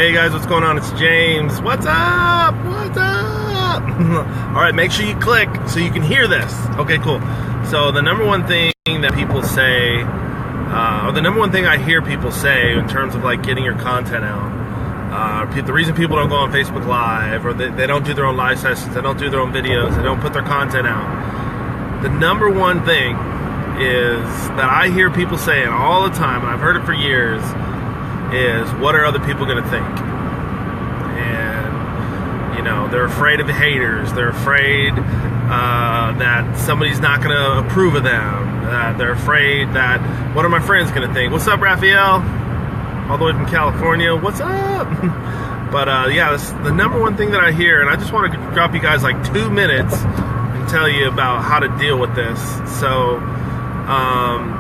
Hey guys, what's going on? It's James. What's up? What's up? All right, make sure you click so you can hear this. Okay, cool. So the number one thing that people say, or the number one thing I hear people say in terms of like getting your content out, the reason people don't go on Facebook Live, or they don't do their own live sessions, they don't do their own videos, they don't put their content out. The number one thing is that I hear people saying all the time, and I've heard it for years, is what are other people going to think? And, you know, they're afraid of the haters. They're afraid that somebody's not going to approve of them. They're afraid that, what are my friends going to think? What's up, Raphael? All the way from California. What's up? But, yeah, that's the number one thing that I hear, and I just want to drop you guys like 2 minutes and tell you about how to deal with this. So,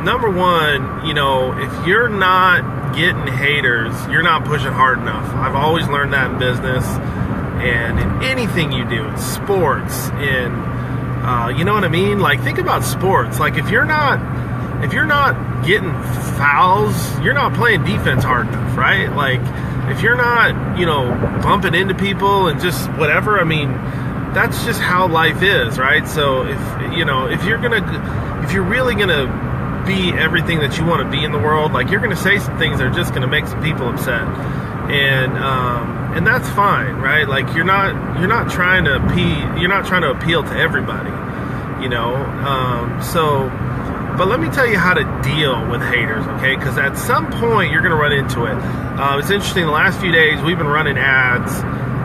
number one, you know, if you're not getting haters, you're not pushing hard enough. I've always learned that in business and in anything you do, in sports, in you know what I mean? Like, think about sports. Like, if you're not getting fouls, you're not playing defense hard enough, right? Like, if you're not, you know, bumping into people and just whatever, I mean, that's just how life is, right? So if, you know, if you're really gonna be everything that you want to be in the world, like, you're gonna say some things that are just gonna make some people upset, and that's fine, right? Like, you're not trying to appeal to everybody, you know. But let me tell you how to deal with haters, okay? Because at some point you're gonna run into it. It's interesting. The last few days we've been running ads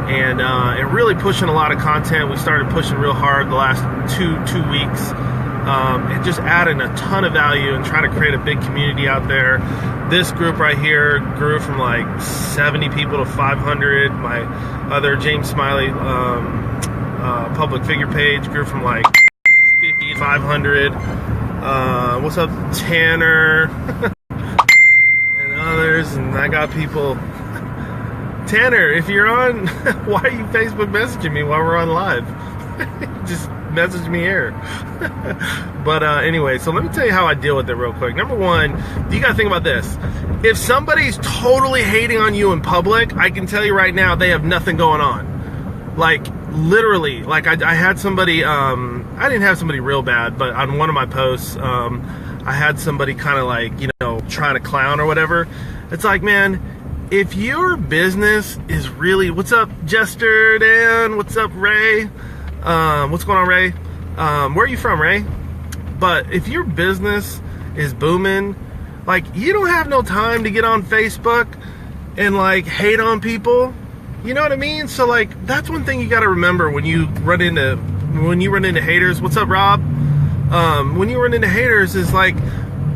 and really pushing a lot of content. We started pushing real hard the last two weeks. And just adding a ton of value and trying to create a big community out there. This group right here grew from like 70 people to 500. My other James Smiley public figure page grew from like 50 to 500. What's up, Tanner? And others. And I got people. Tanner, if you're on, why are you Facebook messaging me while we're on live? Just message me here. But anyway, so let me tell you how I deal with it real quick. Number one, you gotta think about this. If somebody's totally hating on you in public, I can tell you right now, they have nothing going on. Like, literally, like I had somebody, I didn't have somebody real bad, but on one of my posts, I had somebody kind of like, you know, trying to clown or whatever. It's like, man, if your business is really, what's up, Jester Dan? What's up, Ray? What's going on, Ray? Where are you from, Ray? But if your business is booming, like, you don't have no time to get on Facebook and like hate on people. You know what I mean? So like, that's one thing you got to remember when you run into haters. What's up, Rob? When you run into haters, is like,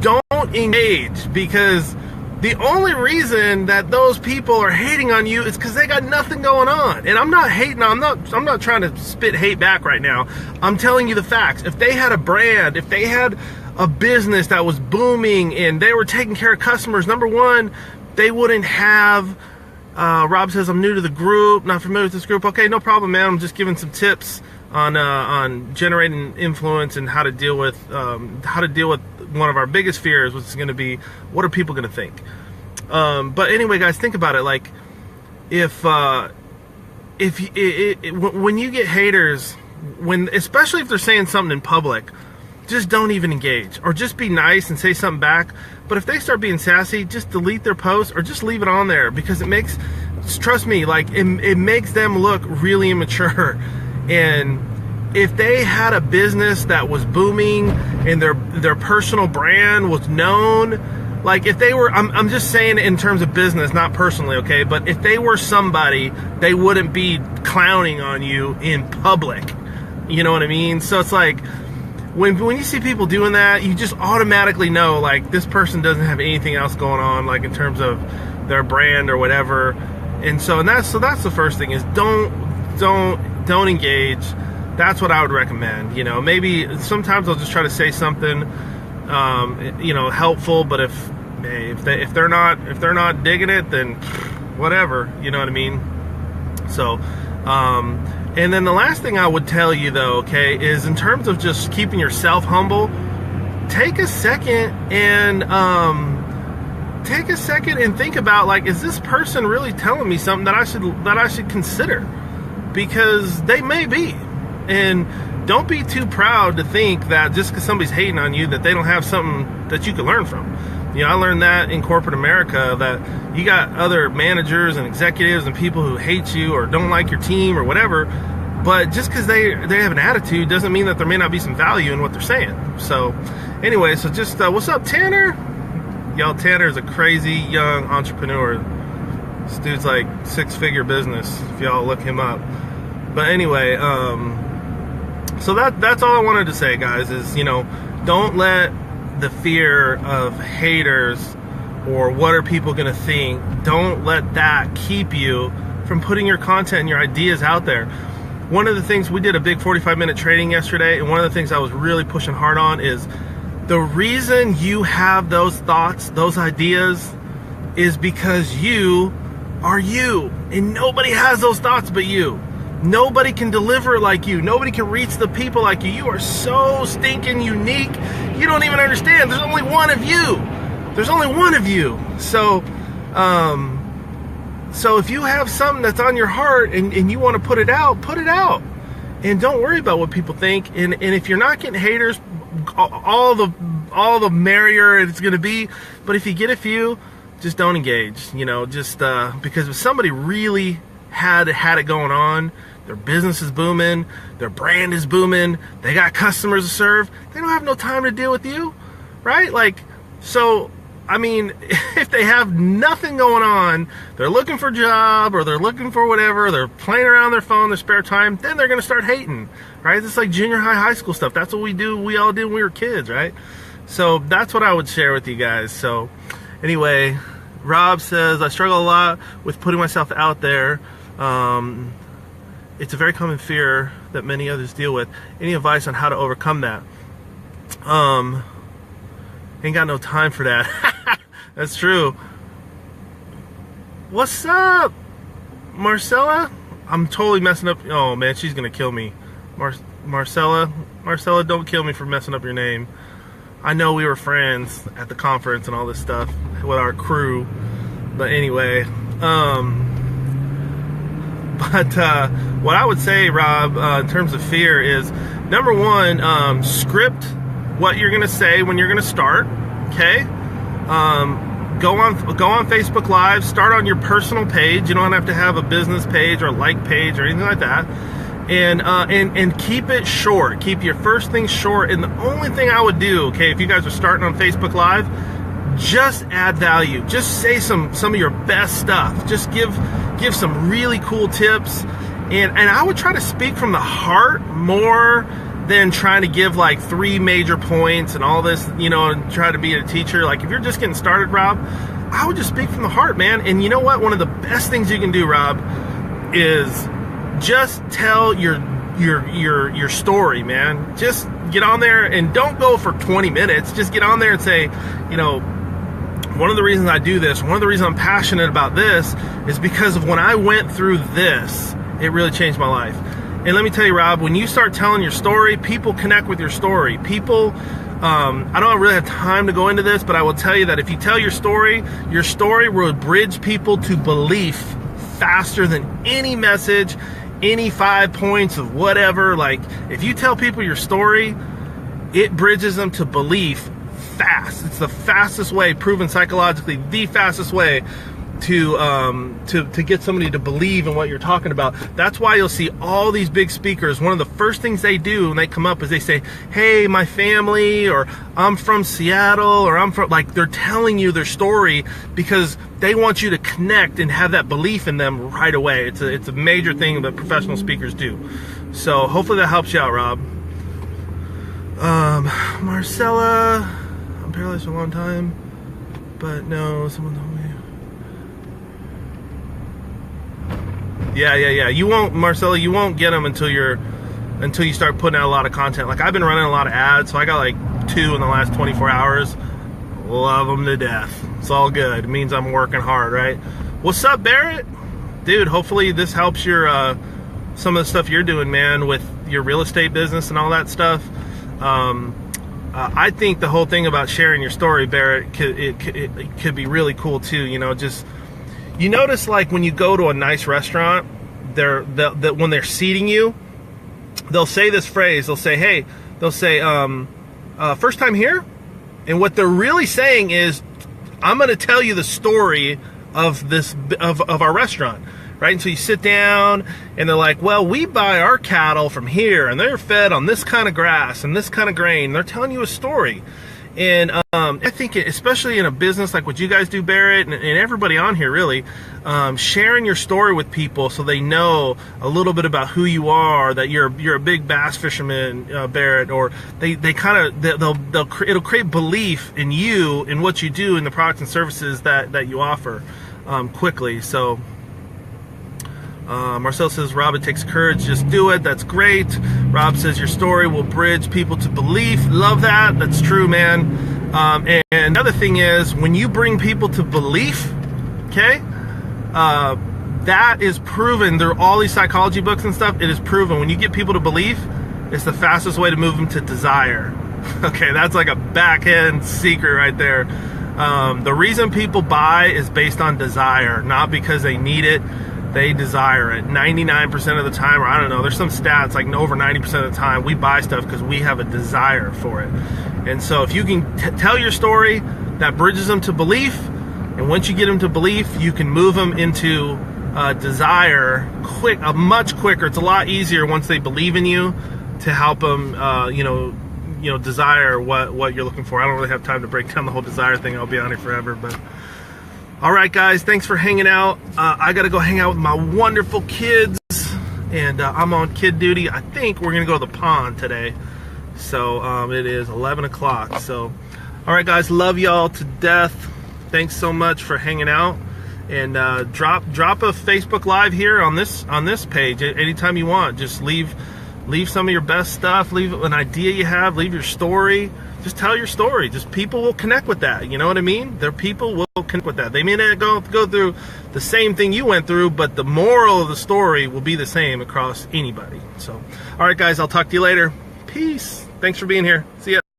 don't engage, because the only reason that those people are hating on you is because they got nothing going on. And I'm not hating. I'm not trying to spit hate back right now. I'm telling you the facts. If they had a brand, if they had a business that was booming and they were taking care of customers, number one, they wouldn't have. Rob says, I'm new to the group, not familiar with this group. Okay, no problem, man. I'm just giving some tips on generating influence and how to deal with one of our biggest fears, which is going to be, what are people going to think? But anyway, guys, think about it. Like, when you get haters, especially if they're saying something in public, just don't even engage, or just be nice and say something back. But if they start being sassy, just delete their post or just leave it on there, because it makes, trust me, like, it makes them look really immature. And if they had a business that was booming and their personal brand was known, like, if they were, I'm just saying in terms of business, not personally, okay? But if they were somebody, they wouldn't be clowning on you in public. You know what I mean? So it's like, when you see people doing that, you just automatically know, like, this person doesn't have anything else going on, like, in terms of their brand or whatever. And so that's the first thing, is don't engage. That's what I would recommend. You know, maybe sometimes I'll just try to say something, you know, helpful. But if they're not digging it, then whatever. You know what I mean? So, and then the last thing I would tell you, though, okay, is in terms of just keeping yourself humble, take a second and take a second and think about, like, is this person really telling me something that I should consider? Because they may be. And don't be too proud to think that just because somebody's hating on you that they don't have something that you can learn from. You know, I learned that in corporate America, that you got other managers and executives and people who hate you or don't like your team or whatever, but just because they have an attitude doesn't mean that there may not be some value in what they're saying. So anyway, so just what's up, Tanner? Yo, Tanner is a crazy young entrepreneur. This dude's like 6-figure business if y'all look him up. But anyway, so that's all I wanted to say, guys, is, you know, don't let the fear of haters or what are people going to think, don't let that keep you from putting your content and your ideas out there. One of the things, we did a big 45-minute training yesterday, and one of the things I was really pushing hard on is the reason you have those thoughts, those ideas, is because you are you, and nobody has those thoughts but you. Nobody can deliver like you. Nobody can reach the people like you. You are so stinking unique. You don't even understand. There's only one of you. There's only one of you. So if you have something that's on your heart and you want to put it out, put it out. And don't worry about what people think. And if you're not getting haters, all the merrier it's going to be. But if you get a few, just don't engage. You know, just because if somebody really had it going on, their business is booming, their brand is booming, they got customers to serve, they don't have no time to deal with you, right? Like, so, I mean, if they have nothing going on, they're looking for a job or they're looking for whatever, they're playing around their phone, their spare time, then they're going to start hating, right? It's like junior high, high school stuff. That's what we all did when we were kids, right? So that's what I would share with you guys. So anyway, Rob says, I struggle a lot with putting myself out there. It's a very common fear that many others deal with. Any advice on how to overcome that? Ain't got no time for that. That's true. What's up, Marcella? I'm totally messing up. Oh man, she's gonna kill me. Marcella, don't kill me for messing up your name. I know we were friends at the conference and all this stuff with our crew, but anyway, But what I would say, Rob, in terms of fear is, number one, script what you're going to say when you're going to start, okay? Go on Facebook Live, start on your personal page. You don't have to have a business page or a like page or anything like that. And keep it short. Keep your first thing short. And the only thing I would do, okay, if you guys are starting on Facebook Live, just add value. Just say some of your best stuff. Just give some really cool tips. And I would try to speak from the heart more than trying to give like 3 major points and all this, you know, and try to be a teacher. Like if you're just getting started, Rob, I would just speak from the heart, man. And you know what? One of the best things you can do, Rob, is just tell your story, man. Just get on there and don't go for 20 minutes. Just get on there and say, you know, one of the reasons I do this, one of the reasons I'm passionate about this is because of when I went through this, it really changed my life. And let me tell you, Rob, when you start telling your story, people connect with your story. People, I don't really have time to go into this, but I will tell you that if you tell your story will bridge people to belief faster than any message, any 5 points of whatever. Like, if you tell people your story, it bridges them to belief fast. It's the fastest way, proven psychologically, the fastest way to get somebody to believe in what you're talking about. That's why you'll see all these big speakers. One of the first things they do when they come up is they say, hey, my family, or I'm from Seattle, or I'm from, like, they're telling you their story because they want you to connect and have that belief in them right away. It's a major thing that professional speakers do. So hopefully that helps you out, Rob. Marcella, I'm paralyzed for a long time, but no, someone told me. Yeah. You won't, Marcella, you won't get them until you start putting out a lot of content. Like, I've been running a lot of ads, so I got like 2 in the last 24 hours. Love them to death. It's all good. It means I'm working hard, right? What's up, Barrett? Dude, hopefully this helps your some of the stuff you're doing, man, with your real estate business and all that stuff. I think the whole thing about sharing your story, Barrett, it could be really cool too. You know, just you notice like when you go to a nice restaurant, when they're seating you, they'll say this phrase. They'll say, "Hey," they'll say, "First time here," and what they're really saying is, "I'm going to tell you the story of our restaurant." Right? And so you sit down and they're like, well, we buy our cattle from here and they're fed on this kind of grass and this kind of grain. They're telling you a story. And I think, especially in a business like what you guys do, Barrett, and everybody on here really, sharing your story with people so they know a little bit about who you are, that you're a big bass fisherman, Barrett, or it'll create belief in you, in what you do, in the products and services that you offer quickly. So Marcel says, Rob, it takes courage, just do it. That's great. Rob says your story will bridge people to belief. Love that. That's true, man. And another thing is, when you bring people to belief, okay, that is proven through all these psychology books and stuff. It is proven when you get people to belief, it's the fastest way to move them to desire. Okay, that's like a back end secret right there. The reason people buy is based on desire, not because they need it. They desire it 99% of the time, or I don't know, there's some stats like over 90% of the time we buy stuff because we have a desire for it. And so if you can tell your story, that bridges them to belief, and once you get them to belief, you can move them into desire much quicker. It's a lot easier once they believe in you to help them desire what you're looking for. I don't really have time to break down the whole desire thing. I'll be on here forever, but all right, guys, thanks for hanging out. I got to go hang out with my wonderful kids, and I'm on kid duty. I think we're going to go to the pond today. So it is 11 o'clock. So, all right, guys, love y'all to death. Thanks so much for hanging out. And drop a Facebook Live here on this page anytime you want. Just leave some of your best stuff. Leave an idea you have. Leave your story. Just tell your story. Just people will connect with that. You know what I mean? Their people will connect with that. They may not go through the same thing you went through, but the moral of the story will be the same across anybody. So, all right, guys, I'll talk to you later. Peace. Thanks for being here. See ya.